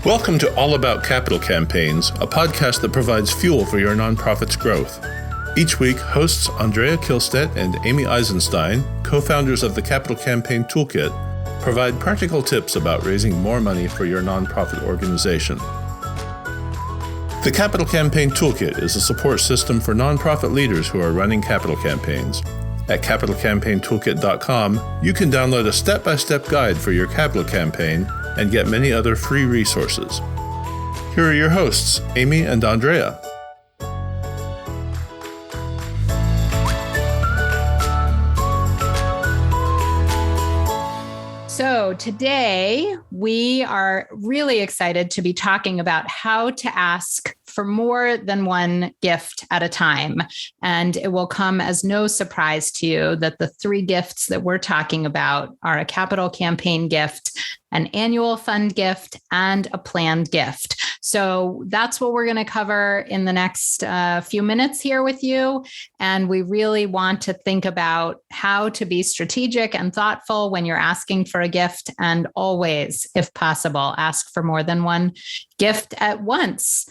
Welcome to All About Capital Campaigns, a podcast that provides fuel for your nonprofit's growth. Each week, hosts Andrea Kihlstedt and Amy Eisenstein, co-founders of the Capital Campaign Toolkit, provide practical tips about raising more money for your nonprofit organization. The Capital Campaign Toolkit is a support system for nonprofit leaders who are running capital campaigns. At capitalcampaigntoolkit.com, you can download a step-by-step guide for your capital campaign and get many other free resources. Here are your hosts, Amy and Andrea. So today we are really excited to be talking about how to ask for more than one gift at a time. And it will come as no surprise to you that the three gifts that we're talking about are a capital campaign gift, an annual fund gift, and a planned gift. So that's what we're going to cover in the next few minutes here with you. And we really want to think about how to be strategic and thoughtful when you're asking for a gift, and always, if possible, ask for more than one gift at once.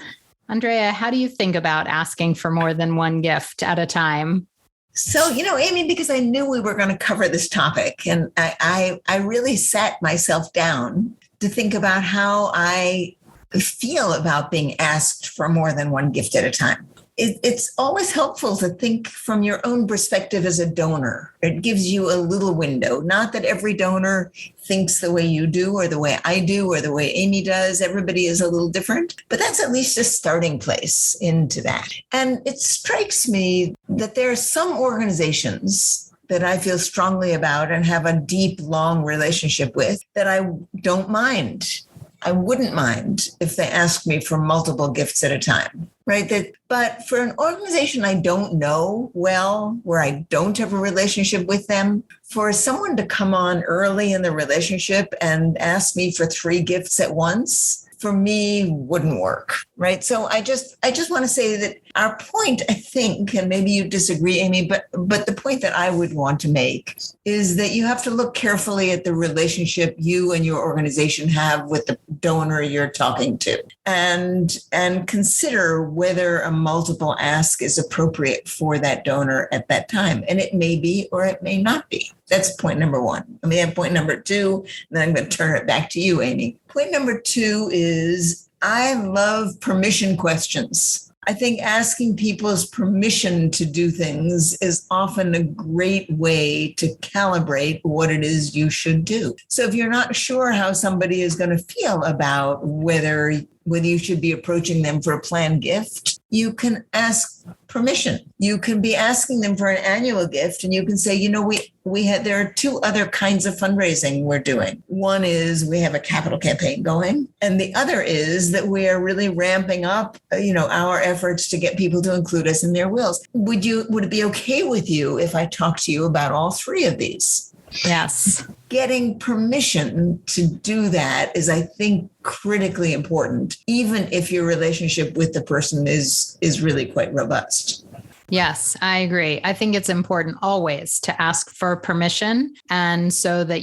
Andrea, how do you think about asking for more than one gift at a time? So, Amy, because I knew we were going to cover this topic, and I really sat myself down to think about how I feel about being asked for more than one gift at a time. It's always helpful to think from your own perspective as a donor. It gives you a little window. Not that every donor thinks the way you do or the way I do or the way Amy does. Everybody is a little different, but that's at least a starting place into that. And it strikes me that there are some organizations that I feel strongly about and have a deep, long relationship with that I don't mind. I wouldn't mind if they asked me for multiple gifts at a time, right? But for an organization I don't know well, where I don't have a relationship with them, for someone to come on early in the relationship and ask me for three gifts at once, for me, wouldn't work, right? So I just want to say that our point, I think, and maybe you disagree, Amy, but the point that I would want to make is that you have to look carefully at the relationship you and your organization have with the donor you're talking to, and consider whether a multiple ask is appropriate for that donor at that time. And it may be, or it may not be. That's point number one. I mean, point number two, and then I'm going to turn it back to you, Amy. Point number two is I love permission questions. I think asking people's permission to do things is often a great way to calibrate what it is you should do. So if you're not sure how somebody is going to feel about whether you should be approaching them for a planned gift, you can ask permission. You can be asking them for an annual gift, and you can say, there are two other kinds of fundraising we're doing. One is we have a capital campaign going, and the other is that we are really ramping up, our efforts to get people to include us in their wills. Would it be okay with you if I talk to you about all three of these? Yes. Getting permission to do that is, I think, critically important, even if your relationship with the person is really quite robust. Yes, I agree. I think it's important always to ask for permission, and so that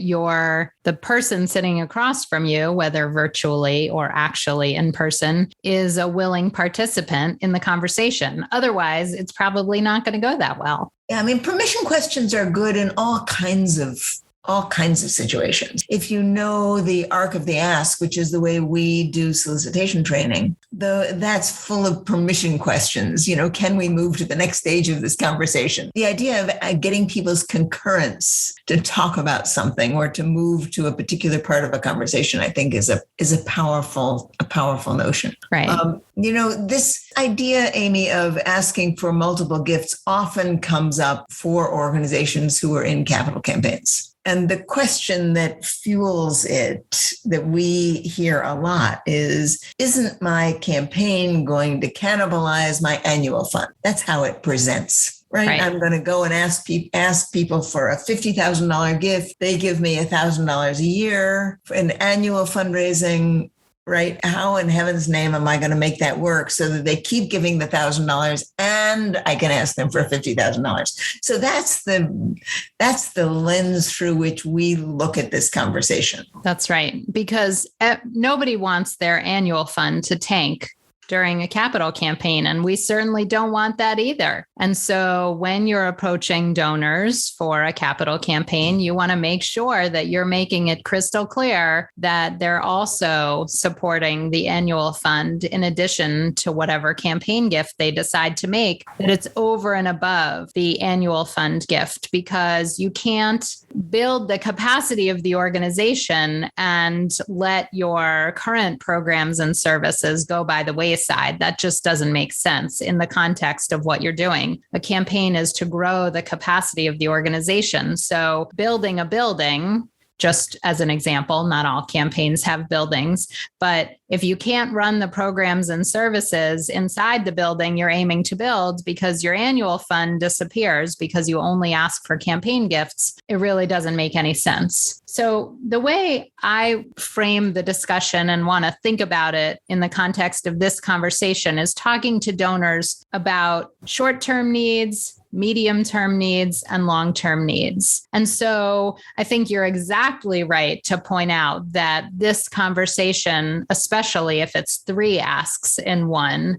the person sitting across from you, whether virtually or actually in person, is a willing participant in the conversation. Otherwise, it's probably not going to go that well. Yeah, I mean, permission questions are good in all kinds of situations. If you know the arc of the ask, which is the way we do solicitation training, that's full of permission questions. Can we move to the next stage of this conversation? The idea of getting people's concurrence to talk about something or to move to a particular part of a conversation, I think is a powerful notion. Right. This idea, Amy, of asking for multiple gifts often comes up for organizations who are in capital campaigns. And the question that fuels it, that we hear a lot, is, isn't my campaign going to cannibalize my annual fund? That's how it presents, right? I'm going to go and ask people for a $50,000 gift. They give me $1,000 a year for an annual fundraising. right? How in heaven's name am I going to make that work so that they keep giving the $1,000 and I can ask them for $50,000? So that's the lens through which we look at this conversation. That's right. Because nobody wants their annual fund to tank during a capital campaign. And we certainly don't want that either. And so when you're approaching donors for a capital campaign, you want to make sure that you're making it crystal clear that they're also supporting the annual fund in addition to whatever campaign gift they decide to make, that it's over and above the annual fund gift, because you can't build the capacity of the organization and let your current programs and services go by the wayside. That just doesn't make sense in the context of what you're doing. A campaign is to grow the capacity of the organization. So building a building, just as an example, not all campaigns have buildings, but if you can't run the programs and services inside the building you're aiming to build because your annual fund disappears because you only ask for campaign gifts, it really doesn't make any sense. So the way I frame the discussion and want to think about it in the context of this conversation is talking to donors about short-term needs, medium-term needs, and long-term needs. And so I think you're exactly right to point out that this conversation, especially if it's 3 asks in one,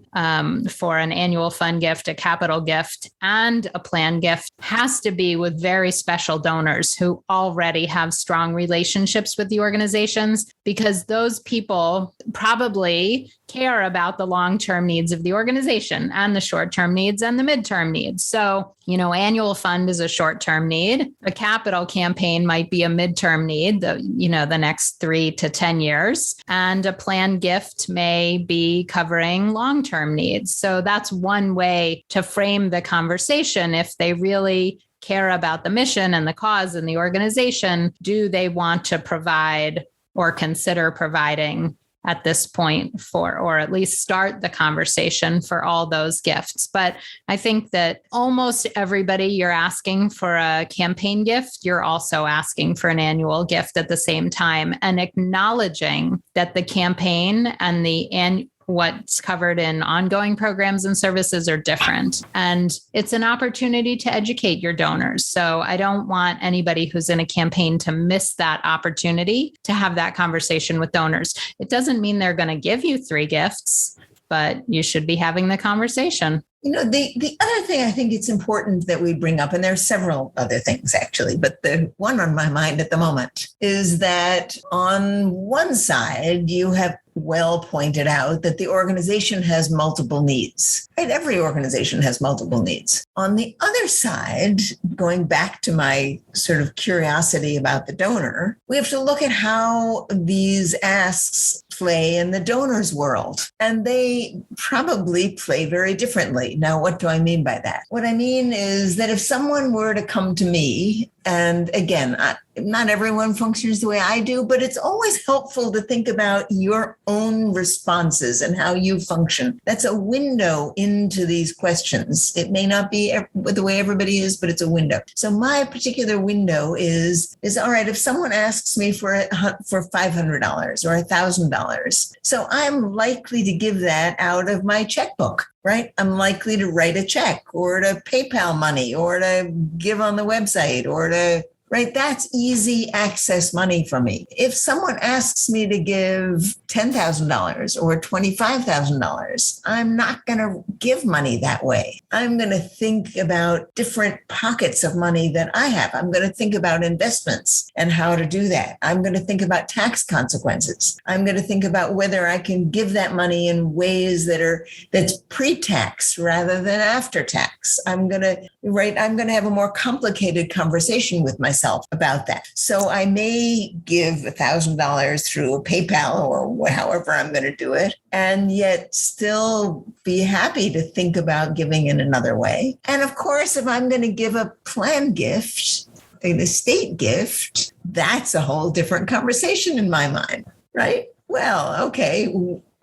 for an annual fund gift, a capital gift, and a plan gift, has to be with very special donors who already have strong relationships with the organizations, because those people probably care about the long-term needs of the organization and the short-term needs and the midterm needs. So, annual fund is a short-term need. A capital campaign might be a midterm need, the next 3 to 10 years. And a planned gift may be covering long-term needs. So that's one way to frame the conversation. If they really care about the mission and the cause and the organization, do they want to provide or consider providing at this point or at least start the conversation for all those gifts? But I think that almost everybody you're asking for a campaign gift, you're also asking for an annual gift at the same time, and acknowledging that the campaign and what's covered in ongoing programs and services are different. And it's an opportunity to educate your donors. So I don't want anybody who's in a campaign to miss that opportunity to have that conversation with donors. It doesn't mean they're going to give you 3 gifts, but you should be having the conversation. The other thing I think it's important that we bring up, and there are several other things actually, but the one on my mind at the moment is that on one side, you have well pointed out that the organization has multiple needs, right? Every organization has multiple needs. On the other side, going back to my sort of curiosity about the donor, we have to look at how these asks play in the donor's world. And they probably play very differently. Now, what do I mean by that? What I mean is that if someone were to come to me, and again, not everyone functions the way I do, but it's always helpful to think about your own responses and how you function. That's a window into these questions. It may not be the way everybody is, but it's a window. So my particular window is all right, if someone asks me for $500 or $1,000, so I'm likely to give that out of my checkbook. Right? I'm likely to write a check or to PayPal money or to give on the website or to, right? That's easy access money for me. If someone asks me to give $10,000 or $25,000, I'm not going to give money that way. I'm going to think about different pockets of money that I have. I'm going to think about investments and how to do that. I'm going to think about tax consequences. I'm going to think about whether I can give that money in ways that's pre-tax rather than after tax. I'm going to have a more complicated conversation with myself about that. So I may give $1,000 through a PayPal or however I'm going to do it, and yet still be happy to think about giving in another way. And of course, if I'm going to give a planned gift, an estate gift, that's a whole different conversation in my mind, right? Well, okay,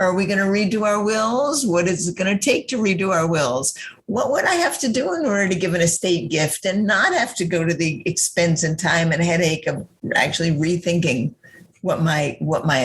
are we going to redo our wills? What is it going to take to redo our wills? What would I have to do in order to give an estate gift and not have to go to the expense and time and headache of actually rethinking what my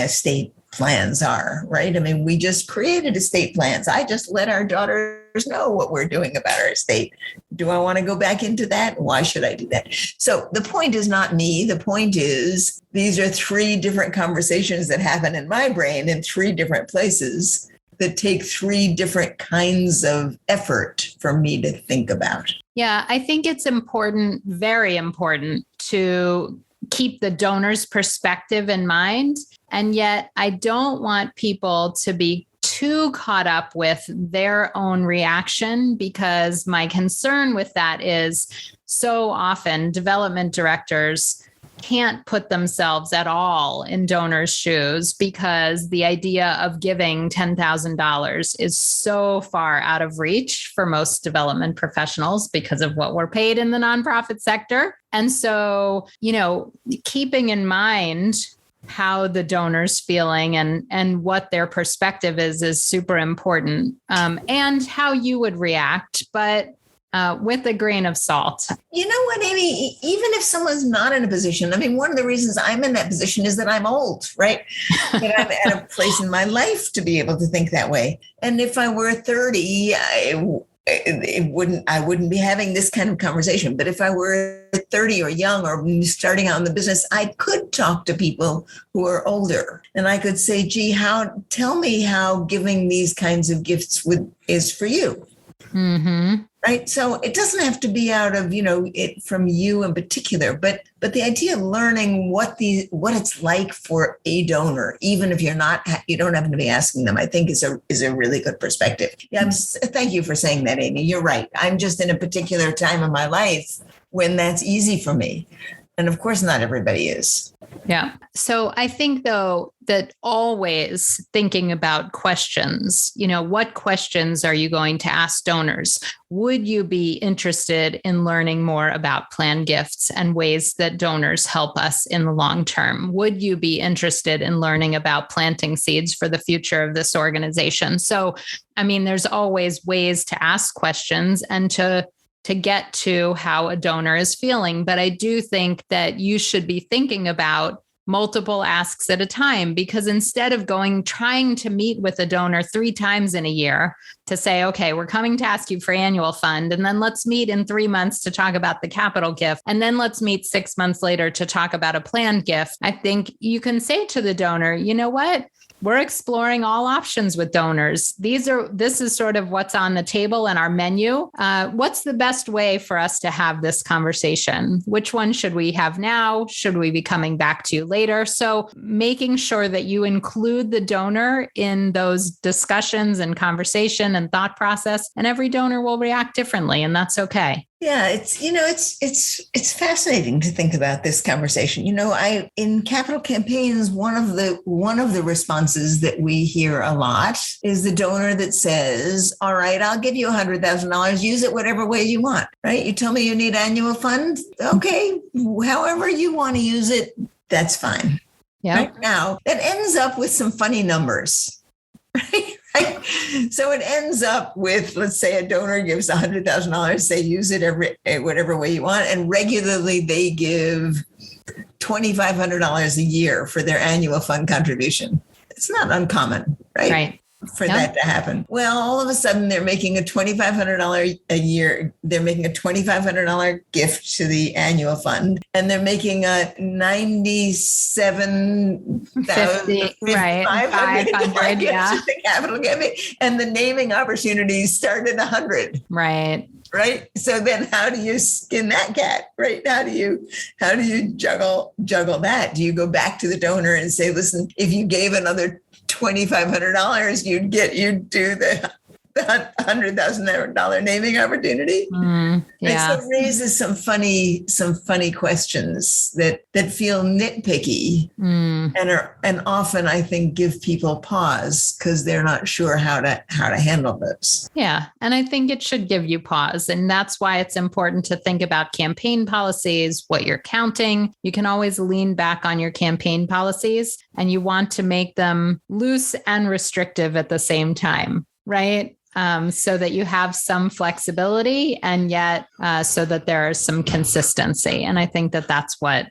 estate plans are, right? I mean, we just created estate plans. I just let our daughters know what we're doing about our estate. Do I want to go back into that? Why should I do that? So the point is not me. The point is these are three different conversations that happen in my brain in three different places that take three different kinds of effort for me to think about. Yeah, I think it's important, very important, to keep the donor's perspective in mind. And yet I don't want people to be too caught up with their own reaction, because my concern with that is so often development directors can't put themselves at all in donors' shoes, because the idea of giving $10,000 is so far out of reach for most development professionals because of what we're paid in the nonprofit sector. And so, keeping in mind how the donor's feeling and what their perspective is super important, and how you would react, but with a grain of salt. You know what, Amy, even if someone's not in a position, I mean, one of the reasons I'm in that position is that I'm old, right? And I'm at a place in my life to be able to think that way. And if I were 30, I wouldn't be having this kind of conversation. But if I were 30 or young or starting out in the business, I could talk to people who are older, and I could say, gee, tell me how giving these kinds of gifts is for you. Mm-hmm. Right. So it doesn't have to be out of, it from you in particular, but the idea of learning what it's like for a donor, even if you don't happen to be asking them, I think is a really good perspective. Yeah. Thank you for saying that, Amy. You're right. I'm just in a particular time of my life when that's easy for me. And of course, not everybody is. Yeah. So I think, though, that always thinking about questions, what questions are you going to ask donors? Would you be interested in learning more about planned gifts and ways that donors help us in the long term? Would you be interested in learning about planting seeds for the future of this organization? So, there's always ways to ask questions and to get to how a donor is feeling. But I do think that you should be thinking about multiple asks at a time, because instead of trying to meet with a donor 3 times in a year to say, okay, we're coming to ask you for annual fund, and then let's meet in 3 months to talk about the capital gift, and then let's meet 6 months later to talk about a planned gift. I think you can say to the donor, you know what? We're exploring all options with donors. This is sort of what's on the table in our menu. What's the best way for us to have this conversation? Which one should we have now? Should we be coming back to later? So making sure that you include the donor in those discussions and conversation and thought process, and every donor will react differently, and that's okay. Yeah, it's fascinating to think about this conversation. In capital campaigns, one of the responses that we hear a lot is the donor that says, "All right, I'll give you $100,000. Use it whatever way you want." Right? You tell me you need annual fund. Okay, however you want to use it, that's fine. Yeah. Right now, that ends up with some funny numbers. Right? So it ends up with, let's say a donor gives $100,000, they use it whatever way you want, and regularly they give $2,500 a year for their annual fund contribution. It's not uncommon, right? Right. For that to happen. Well, all of a sudden they're making a $2,500 a year. They're making a $2,500 gift to the annual fund, and they're making a $97,500 yeah, to the capital giving, and the naming opportunities start at 100. Right. Right. So then how do you skin that cat? Right. How do you juggle that? Do you go back to the donor and say, listen, if you gave another $2,500, you'd do the $100,000 naming opportunity? Yeah. So it raises some funny questions that feel nitpicky and often, I think, give people pause because they're not sure how to handle this. Yeah. And I think it should give you pause. And that's why it's important to think about campaign policies, what you're counting. You can always lean back on your campaign policies, and you want to make them loose and restrictive at the same time, right? So that you have some flexibility, and yet so that there is some consistency. And I think that that's what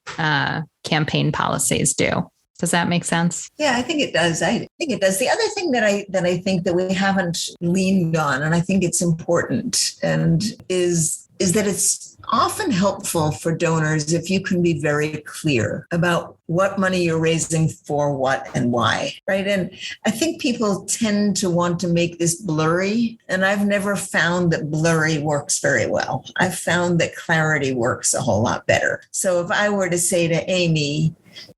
campaign policies do. Does that make sense? Yeah, I think it does. I think it does. The other thing that I think that we haven't leaned on, and I think it's important, and is that it's often helpful for donors if you can be very clear about what money you're raising for what and why, right? And I think people tend to want to make this blurry, and I've never found that blurry works very well. I've found that clarity works a whole lot better. So if I were to say to Amy,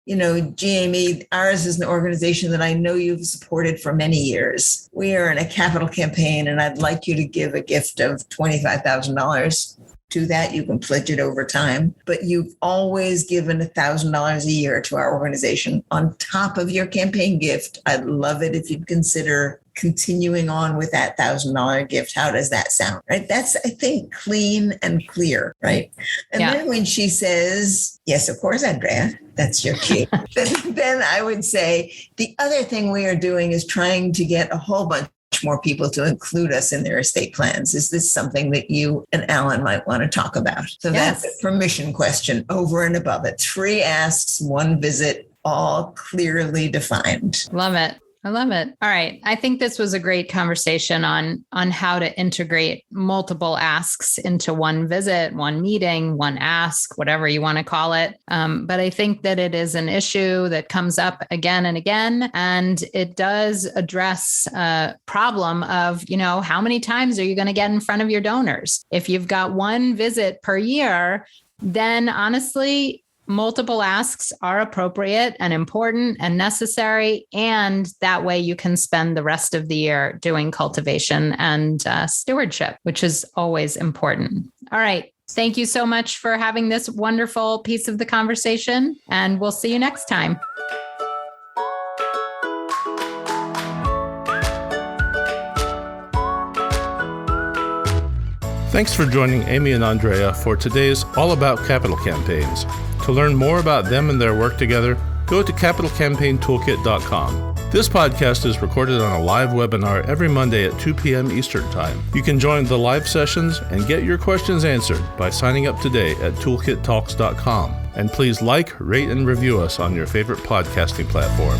gee, Amy, ours is an organization that I know you've supported for many years. We are in a capital campaign, and I'd like you to give a gift of $25,000. To that, you can pledge it over time, but you've always given $1,000 a year to our organization on top of your campaign gift. I'd love it if you'd consider continuing on with that $1,000 gift. How does that sound? Right? That's, I think, clean and clear, right? And then when she says, yes, of course, Andrea, that's your cue. then I would say the other thing we are doing is trying to get a whole bunch more people to include us in their estate plans. Is this something that you and Alan might want to talk about? So that's a permission question over and above it. 3 asks, 1 visit, all clearly defined. Love it. I love it. All right. I think this was a great conversation on how to integrate multiple asks into one visit, one meeting, one ask, whatever you want to call it. But I think that it is an issue that comes up again and again, and it does address a problem of, how many times are you going to get in front of your donors? If you've got 1 visit per year, then honestly, multiple asks are appropriate and important and necessary. And that way you can spend the rest of the year doing cultivation and stewardship, which is always important. All right. Thank you so much for having this wonderful piece of the conversation, and we'll see you next time. Thanks for joining Amy and Andrea for today's All About Capital Campaigns. To learn more about them and their work together, go to capitalcampaigntoolkit.com. This podcast is recorded on a live webinar every Monday at 2 p.m. Eastern Time. You can join the live sessions and get your questions answered by signing up today at toolkittalks.com. And please like, rate, and review us on your favorite podcasting platform.